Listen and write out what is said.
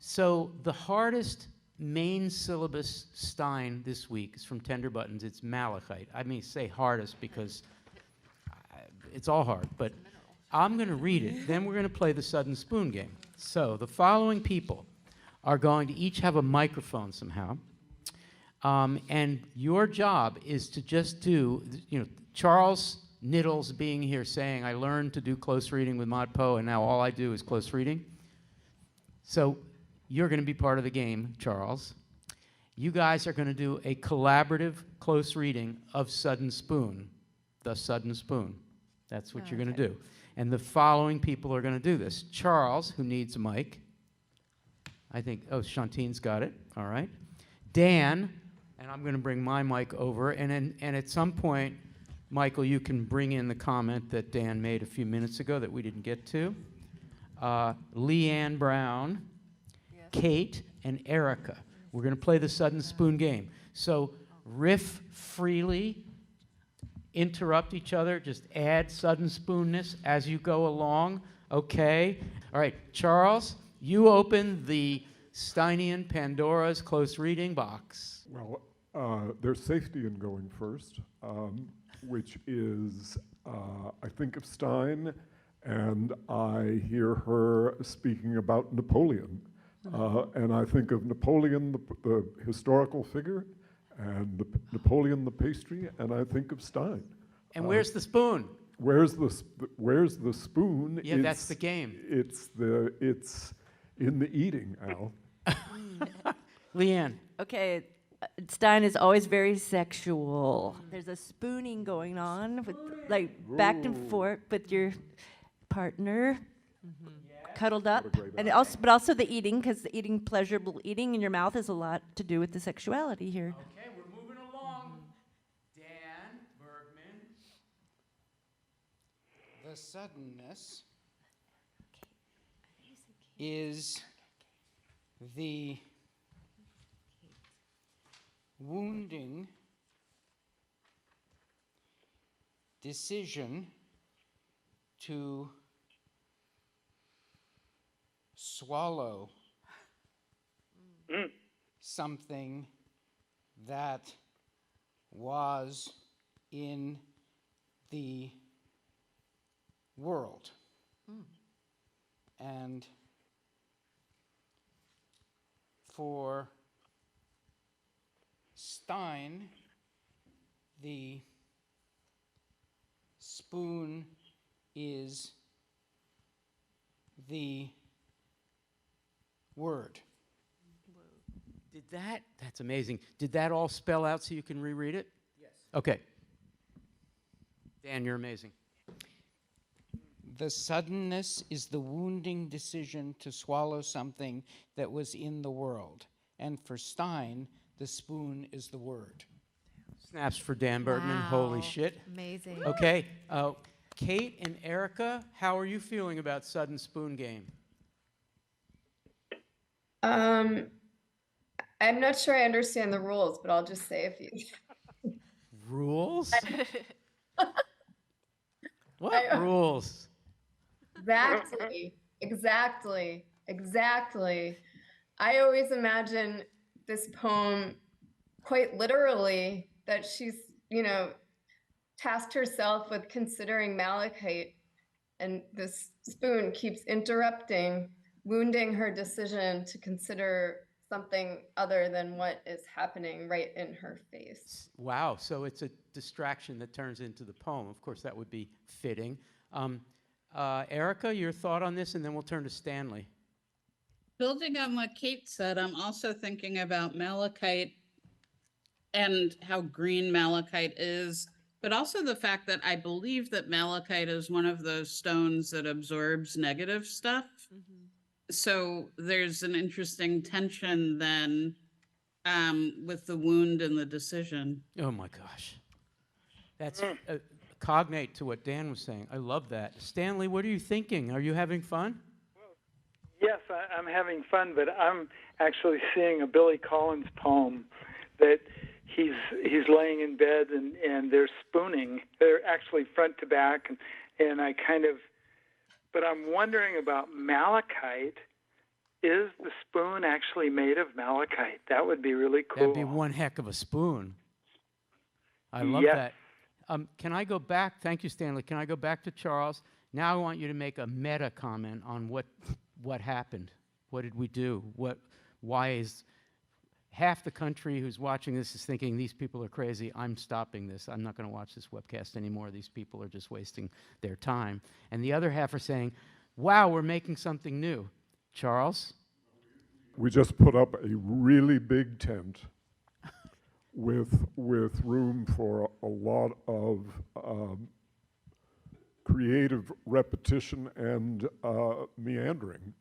So the hardest main syllabus Stein this week is from Tender Buttons. It's Malachite. I mean, say hardest because it's all hard, but I'm going to read it. Then we're going to play the Sudden Spoon game. So the following people are going to each have a microphone somehow. And your job is to just do, Charles Niddles being here saying, I learned to do close reading with ModPo, and now all I do is close reading. So you're going to be part of the game, Charles. You guys are going to do a collaborative close reading of Sudden Spoon, the Sudden Spoon. That's what you're going to do. And the following people are going to do this. Charles, who needs a mic. I think, Shantine's got it. All right. Dan, and I'm going to bring my mic over. And at some point, Michael, you can bring in the comment that Dan made a few minutes ago that we didn't get to. Leanne Brown, yes. Kate, and Erica. We're going to play the Sudden Spoon game. So riff freely, interrupt each other, just add sudden spoonness as you go along. Okay. All right, Charles, you open the Steinian Pandora's close reading box. Well, there's safety in going first, which is, I think of Stein, and I hear her speaking about Napoleon. And I think of Napoleon, the historical figure, and Napoleon the pastry, and I think of Stein. And where's the spoon? Where's the spoon? Yeah, that's the game. It's in the eating, Al. Leanne. Okay, Stein is always very sexual. There's a spooning going on with back and forth with your partner, cuddled up, and also the eating, because the eating, pleasurable eating in your mouth has a lot to do with the sexuality here. Okay, we're moving along. Dan Bergman. The suddenness is the wounding decision to swallow something that was in the world. And for Stein, the spoon is the word. That's amazing. Did that all spell out so you can reread it? Yes. Okay. Dan, you're amazing. The suddenness is the wounding decision to swallow something that was in the world. And for Stein, the spoon is the word. Snaps for Dan Bergman. Wow. Holy shit. Amazing. Okay. Kate and Erica, how are you feeling about Sudden Spoon game? I'm not sure I understand the rules, but I'll just say a few. Rules? What rules? Exactly. I always imagine this poem quite literally, that she's, tasked herself with considering Malachite, and this spoon keeps interrupting, wounding her decision to consider something other than what is happening right in her face. Wow, so it's a distraction that turns into the poem. Of course, that would be fitting. Erica, your thought on this, and then we'll turn to Stanley. Building on what Kate said, I'm also thinking about malachite and how green malachite is, but also the fact that I believe that malachite is one of those stones that absorbs negative stuff. Mm-hmm. So there's an interesting tension then with the wound and the decision. Oh my gosh. That's cognate to what Dan was saying. I love that. Stanley, what are you thinking? Are you having fun? Yes, I'm having fun, but I'm actually seeing a Billy Collins poem that he's laying in bed and they're spooning. They're actually front to back, and I kind of, but I'm wondering about malachite is the spoon actually made of malachite? That would be really cool. That'd be one heck of a spoon. I love Yes. that. Can I go back? Thank you, Stanley. Can I go back to Charles? Now I want you to make a meta comment on what happened. What did we do? Why is half the country who's watching this is thinking these people are crazy? I'm stopping this. I'm not going to watch this webcast anymore. These people are just wasting their time. And the other half are saying, wow, we're making something new. Charles? We just put up a really big tent with room for a lot of creative repetition and meandering.